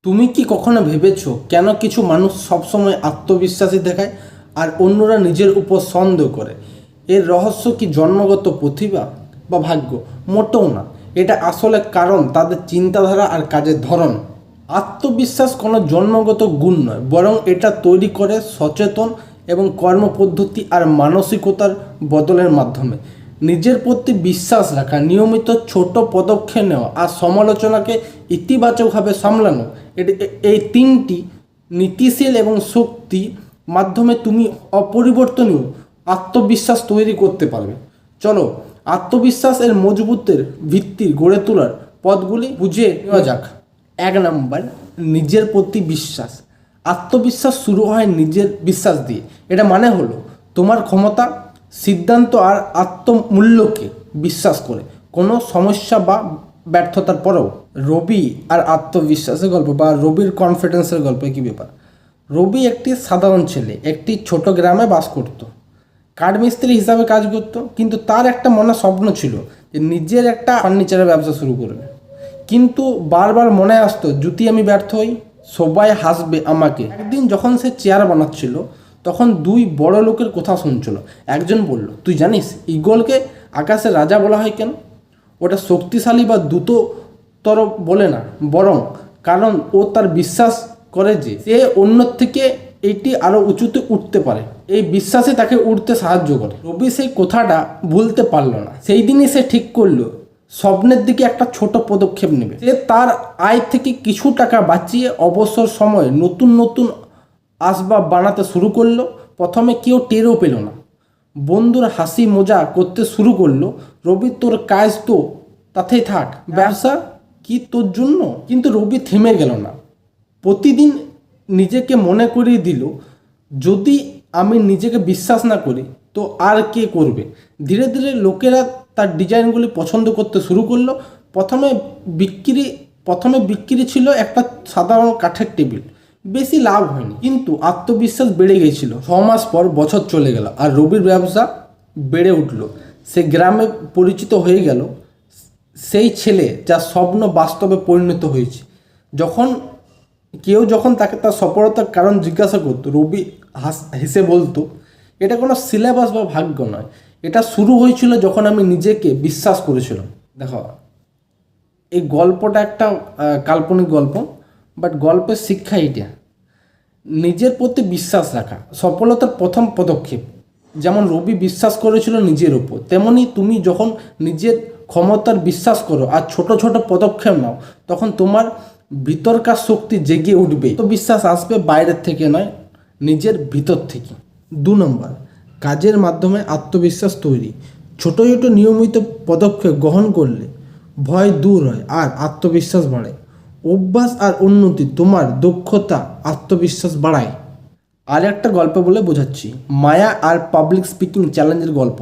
তুমি কি কখনো ভেবেছো কেন কিছু মানুষ সবসময় আত্মবিশ্বাসী দেখায় আর অন্যরা নিজের উপর সন্দেহ করে? এর রহস্য কি জন্মগত প্রতিভা বা ভাগ্য? মোটেও না। এটা আসলে কারণ তাদের চিন্তাধারা আর কাজের ধরন। আত্মবিশ্বাস কোনো জন্মগত গুণ নয়, বরং এটা তৈরি করে সচেতন এবং কর্মপদ্ধতি আর মানসিকতার বদলের মাধ্যমে। নিজের প্রতি বিশ্বাস রাখা, নিয়মিত ছোট পদক্ষেপ নেওয়া আর সমালোচনাকে ইতিবাচকভাবে সামলানো, এই তিনটি নীতিশীল এবং শক্তি মাধ্যমে তুমি অপরিবর্তনীয় আত্মবিশ্বাস তৈরি করতে পারবে। চলো আত্মবিশ্বাস এর মজবুতের ভিত্তি গড়ে তোলার পথগুলি বুঝে নেওয়া যাক। 1 নাম্বার, নিজের প্রতি বিশ্বাস। আত্মবিশ্বাস শুরু হয় নিজের বিশ্বাস দিয়ে। এটা মানে হলো তোমার ক্ষমতা, সিদ্ধান্ত আর আত্মমূল্যকে বিশ্বাস করে কোনো সমস্যা বা ব্যর্থতার পরেও। রবি আর আত্মবিশ্বাসের গল্প বা রবির কনফিডেন্সের গল্প। কী ব্যাপার? রবি একটি সাধারণ ছেলে, একটি ছোট গ্রামে বাস করত। কাঠমিস্ত্রি হিসাবে কাজ করত, কিন্তু তার একটা মনে স্বপ্ন ছিল যে নিজের একটা ফার্নিচারের ব্যবসা শুরু করবে। কিন্তু বারবার মনে আসতো, যদি আমি ব্যর্থ হই সবাই হাসবে আমাকে। একদিন যখন সে চেয়ার বানাচ্ছিল, তখন 2 বড় লোকের কথা শুনছিল। একজন বলল, তুই জানিস ঈগলকে আকাশের রাজা বলা হয় কেন? ওটা শক্তিশালী বা দ্রুততর বলে না, বরং কারণ ও তার বিশ্বাস করে যে সে অন্যর থেকে এটি আরও উঁচুতে উঠতে পারে। এই বিশ্বাসে তাকে উঠতে সাহায্য করে। রবি সেই কথাটা ভুলতে পারল না। সেই দিনই সে ঠিক করলো স্বপ্নের দিকে একটা ছোট পদক্ষেপ নেবে। সে তার আয় থেকে কিছু টাকা বাঁচিয়ে অবসর সময়ে নতুন নতুন আসবাব বানাতে শুরু করলো। প্রথমে কেউ টেরও পেল না। বন্ধুর হাসি মজা করতে শুরু করলো, রবি তোর কাজ তো তাতেই থাক, ব্যবসা কি তোর জন্য? কিন্তু রবি থেমে গেল না। প্রতিদিন নিজেকে মনে করিয়ে দিল, যদি আমি নিজেকে বিশ্বাস না করি তো আর কে করবে? ধীরে ধীরে লোকেরা তার ডিজাইনগুলি পছন্দ করতে শুরু করলো। প্রথমে বিক্রি ছিল একটা সাধারণ কাঠের টেবিল। বেশি লাভ হয়নি, কিন্তু আত্মবিশ্বাস বেড়ে গিয়েছিল। 6 মাস পর বছর চলে গেল আর রবির ব্যবসা বেড়ে উঠল। সে গ্রামে পরিচিত হয়ে গেল, সেই ছেলে যার স্বপ্ন বাস্তবে পরিণত হয়েছে। যখন তাকে তার সফলতার কারণ জিজ্ঞাসা করতো, রবি হেসে বলতো, এটা কোনো সিলেবাস বা ভাগ্য নয়, এটা শুরু হয়েছিল যখন আমি নিজেকে বিশ্বাস করেছিলাম। দেখো, এই গল্পটা একটা কাল্পনিক গল্প, বাট গল্পের শিক্ষা এটা। নিজের প্রতি বিশ্বাস রাখা সফলতার প্রথম পদক্ষেপ। যেমন রবি বিশ্বাস করেছিল নিজের উপর, তেমনি তুমি যখন নিজের ক্ষমতার বিশ্বাস করো আর ছোট ছোট পদক্ষেপ নাও, তখন তোমার ভিতরকার শক্তি জেগে উঠবে। তো বিশ্বাস আসবে বাইরের থেকে নয়, নিজের ভিতর থেকে। 2 নম্বর, কাজের মাধ্যমে আত্মবিশ্বাস তৈরি। ছোট ছোট নিয়মিত পদক্ষেপ গ্রহণ করলে ভয় দূর হয় আর আত্মবিশ্বাস বাড়ে। অভ্যাস আর উন্নতি তোমার দক্ষতা, আত্মবিশ্বাস বাড়ায়। আর একটা গল্প বলে বোঝাচ্ছি, মায়া আর পাবলিক স্পিকিং চ্যালেঞ্জের গল্প।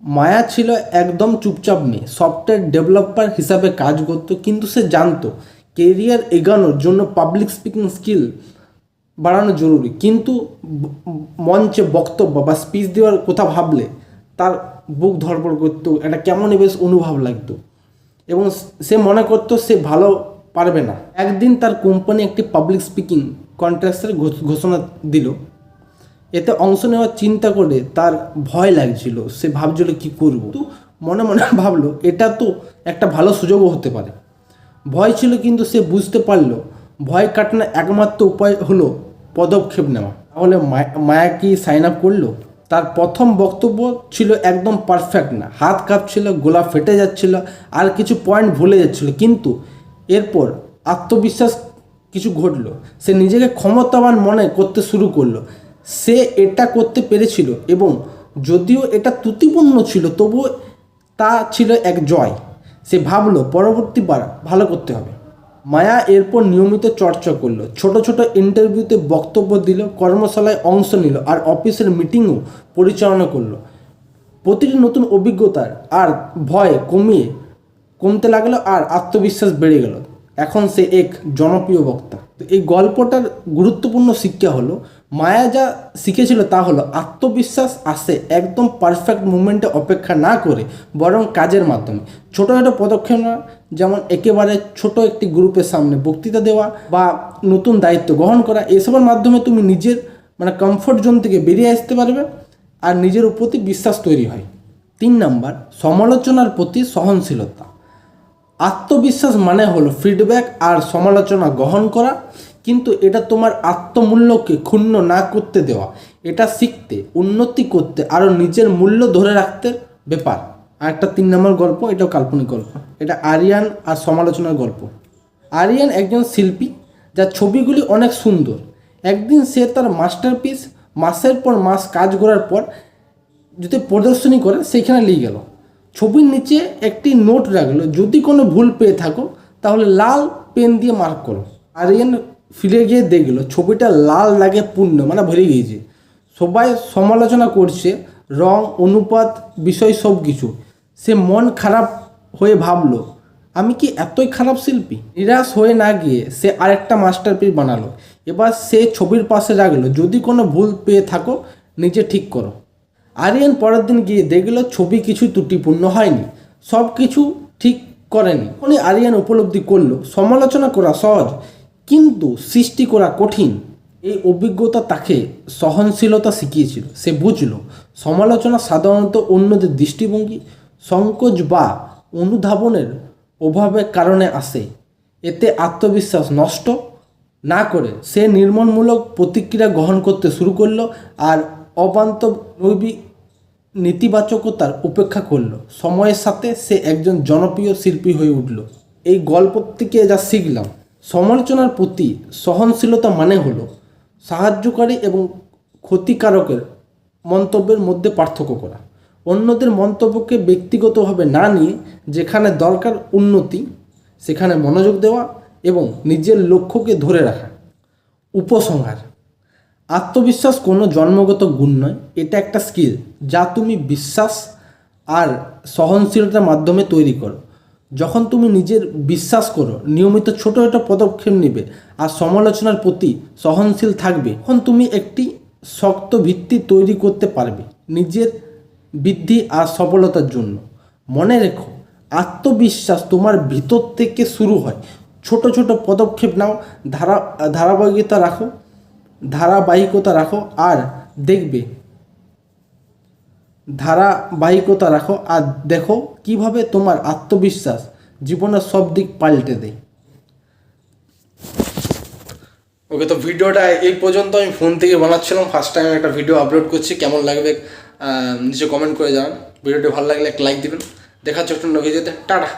মায়া ছিল একদম চুপচাপ মেয়ে, সফটওয়্যার ডেভেলপার হিসাবে কাজ করত, কিন্তু সে জানতো কেরিয়ার এগানোর জন্য পাবলিক স্পিকিং স্কিল বাড়ানো জরুরি। কিন্তু মঞ্চে বক্তব্য বা স্পিচ দেওয়ার কথা ভাবলে তার বুক ধড়ফড় করতো, একটা কেমন বেশ অনুভব লাগতো এবং সে মনে করতো সে ভালো পারবে না। একদিন তার কোম্পানি একটি পাবলিক স্পিকিং কন্টেস্টের ঘোষণা দিল। এতে অংশ নেওয়ার চিন্তা করে তার ভয় লাগছিল, সে ভাবছিল কী করবো। তো মনে মনে ভাবলো, এটা তো একটা ভালো সুযোগও হতে পারে। ভয় ছিল, কিন্তু সে বুঝতে পারলো ভয় কাটানোর একমাত্র উপায় হলো পদক্ষেপ নেওয়া। তাহলে মায়া কি সাইন আপ করলো? তার প্রথম বক্তব্য ছিল একদম পারফেক্ট না, হাত কাঁপছিল, গলা ফেটে যাচ্ছিল আর কিছু পয়েন্ট ভুলে যাচ্ছিল। কিন্তু এরপর আত্মবিশ্বাস কিছু ঘটলো। সে নিজেকে ক্ষমতাবান মনে করতে শুরু করলো। সে এটা করতে পেরেছিল, এবং যদিও এটা ত্রুটিপূর্ণ ছিল তবুও তা ছিল এক জয়। সে ভাবলো পরবর্তীবার ভালো করতে হবে। মায়া এরপর নিয়মিত চর্চা করলো, ছোট ছোট ইন্টারভিউতে বক্তব্য দিল, কর্মশালায় অংশ নিল আর অফিসের মিটিংও পরিচালনা করলো। প্রতিটি নতুন অভিজ্ঞতার আর ভয় কমতে লাগলো আর আত্মবিশ্বাস বেড়ে গেল। এখন সে এক জনপ্রিয় বক্তা। তো এই গল্পটার গুরুত্বপূর্ণ শিক্ষা হলো, মায়া যা শিখেছিল তা হলো আত্মবিশ্বাস আসে একদম পারফেক্ট মুভমেন্টে অপেক্ষা না করে, বরং কাজের মাধ্যমে। ছোটো ছোটো পদক্ষেপ নেওয়া, যেমন একেবারে ছোট একটি গ্রুপের সামনে বক্তৃতা দেওয়া বা নতুন দায়িত্ব গ্রহণ করা, এসবের মাধ্যমে তুমি নিজের কমফোর্ট জোন থেকে বেরিয়ে আসতে পারবে আর নিজের প্রতি বিশ্বাস তৈরি হয়। 3 নাম্বার, সমালোচনার প্রতি সহনশীলতা। আত্মবিশ্বাস মানে হলো ফিডব্যাক আর সমালোচনা গ্রহণ করা, কিন্তু এটা তোমার আত্মমূল্যকে ক্ষুণ্ণ না করতে দেওয়া। এটা শিখতে, উন্নতি করতে আরও নিজের মূল্য ধরে রাখতে ব্যাপার। আর একটা 3 নম্বর গল্প, এটাও কাল্পনিক গল্প। এটা আরিয়ান আর সমালোচনার গল্প। আরিয়ান একজন শিল্পী যার ছবিগুলি অনেক সুন্দর। একদিন সে তার মাস্টারপিস মাসের পর মাস কাজ করার পর যদি প্রদর্শনী করে সেইখানে নিয়ে গেল। ছবির নিচে একটি নোট রাখলো, যদি কোনো ভুল পেয়ে থাকো তাহলে লাল পেন দিয়ে মার্ক করো। আরিয়ান ফিরে গিয়ে দেখলো ছবিটা লাল দাগে পূর্ণ, ভরে গিয়েছে। সবাই সমালোচনা করছে, রং, অনুপাত, বিষয় সব কিছু। সে মন খারাপ হয়ে ভাবলো, আমি কি এতই খারাপ শিল্পী? নিরাশ হয়ে না গিয়ে সে আরেকটা মাস্টারপিস বানালো। এবার সে ছবির পাশে রাখলো, যদি কোনো ভুল পেয়ে থাকো নিজে ঠিক করো। আরিয়ান পরের দিন গিয়ে দেখলো ছবি কিছুই ত্রুটিপূর্ণ হয়নি, সব কিছু ঠিক করেনি। উনি আরিয়ান উপলব্ধি করলো সমালোচনা করা সহজ, কিন্তু সৃষ্টি করা কঠিন। এই অভিজ্ঞতা তাকে সহনশীলতা শিখিয়েছিল। সে বুঝলো সমালোচনা সাধারণত অন্যদের দৃষ্টিভঙ্গি, সংকোচ বা অনুধাবনের অভাবের কারণে আসে। এতে আত্মবিশ্বাস নষ্ট না করে সে নির্মলমূলক প্রতিক্রিয়া গ্রহণ করতে শুরু করলো আর অবান্তর নেতিবাচকতার উপেক্ষা করলো। সময়ের সাথে সে একজন জনপ্রিয় শিল্পী হয়ে উঠল। এই গল্প থেকে যা শিখলাম, সমালোচনার প্রতি সহনশীলতা মানে হলো সাহায্যকারী এবং ক্ষতিকারকের মন্তব্যের মধ্যে পার্থক্য করা। অন্যদের মন্তব্যকে ব্যক্তিগতভাবে না নিয়ে যেখানে দরকার উন্নতি সেখানে মনোযোগ দেওয়া এবং নিজের লক্ষ্যকে ধরে রাখা। উপসংহার, আত্মবিশ্বাস কোনো জন্মগত গুণ নয়, এটা একটা স্কিল যা তুমি বিশ্বাস আর সহনশীলতার মাধ্যমে তৈরি করো। যখন তুমি নিজের বিশ্বাস করো, নিয়মিত ছোটো ছোটো পদক্ষেপ নেবে আর সমালোচনার প্রতি সহনশীল থাকবে, তখন তুমি একটি শক্ত ভিত্তি তৈরি করতে পারবে নিজের বৃদ্ধি আর সফলতার জন্য। মনে রেখো, আত্মবিশ্বাস তোমার ভিতর থেকে শুরু হয়। ছোট ছোট পদক্ষেপ নাও, ধারাবাহিকতা রাখো আর দেখো কিভাবে তোমার আত্মবিশ্বাস জীবনের সব দিক পাল্টে দেয়। ওকে, তো ভিডিওটা এই পর্যন্ত আমি ফোন থেকে বানাচ্ছিলাম, ফার্স্ট টাইম একটা ভিডিও আপলোড করছি। কেমন লাগবে নিচে কমেন্ট করে জানান। ভিডিওটি ভালো লাগলে একটা লাইক দিবেন। দেখা হচ্ছে একটা ভিডিওতে। টাটা।